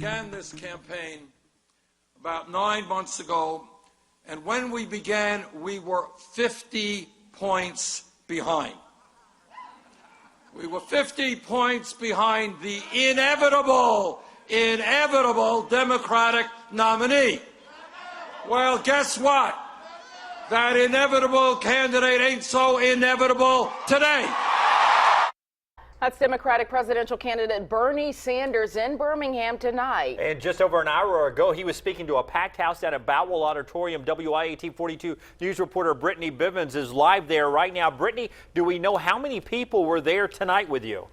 began this campaign about 9 months ago, and when we began, we were 50 points behind. We were 50 points behind the inevitable Democratic nominee. Well, guess what? That inevitable candidate ain't so inevitable today. That's Democratic presidential candidate Bernie Sanders in Birmingham tonight. And just over an hour ago, he was speaking to a packed house down at Boutwell Auditorium. WIAT 42 news reporter Brittany Bivens is live there right now. Brittany, do we know how many people were there tonight with you?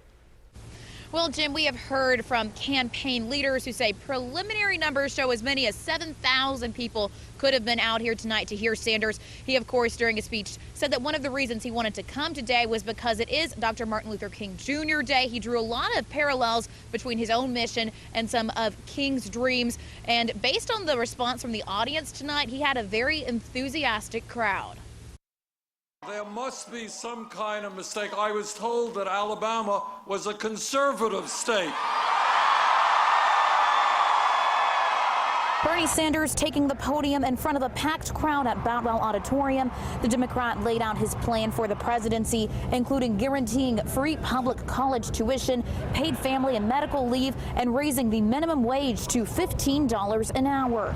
Well, Jim, we have heard from campaign leaders who say preliminary numbers show as many as 7,000 people could have been out here tonight to hear Sanders. He, of course, during his speech said that one of the reasons he wanted to come today was because it is Dr. Martin Luther King Jr. Day. He drew a lot of parallels between his own mission and some of King's dreams. And based on the response from the audience tonight, he had a very enthusiastic crowd. There must be some kind of mistake. I was told that Alabama was a conservative state. Bernie Sanders taking the podium in front of a packed crowd at Boutwell Auditorium. The Democrat laid out his plan for the presidency, including guaranteeing free public college tuition, paid family and medical leave, and raising the minimum wage to $15 an hour.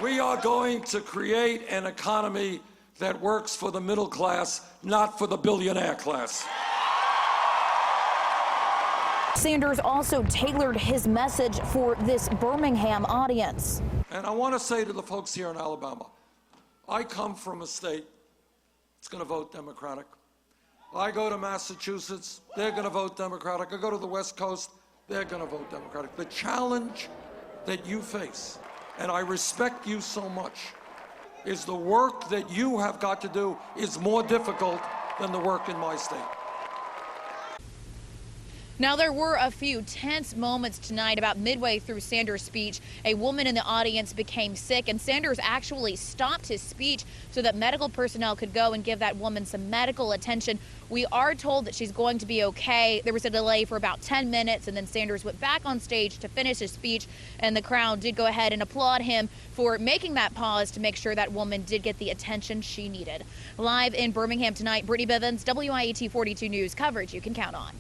We are going to create an economy that works for the middle class, not for the billionaire class. Sanders also tailored his message for this Birmingham audience. And I want to say to the folks here in Alabama, I come from a state that's going to vote Democratic. I go to Massachusetts, they're going to vote Democratic. I go to the West Coast, they're going to vote Democratic. The challenge that you face, and I respect you so much, is the work that you have got to do is more difficult than the work in my state. Now, there were a few tense moments tonight. About midway through Sanders' speech, a woman in the audience became sick, and Sanders actually stopped his speech so that medical personnel could go and give that woman some medical attention. We are told that she's going to be okay. There was a delay for about 10 minutes, and then Sanders went back on stage to finish his speech, and the crowd did go ahead and applaud him for making that pause to make sure that woman did get the attention she needed. Live in Birmingham tonight, Brittany Bivens, WIAT 42 News, coverage you can count on.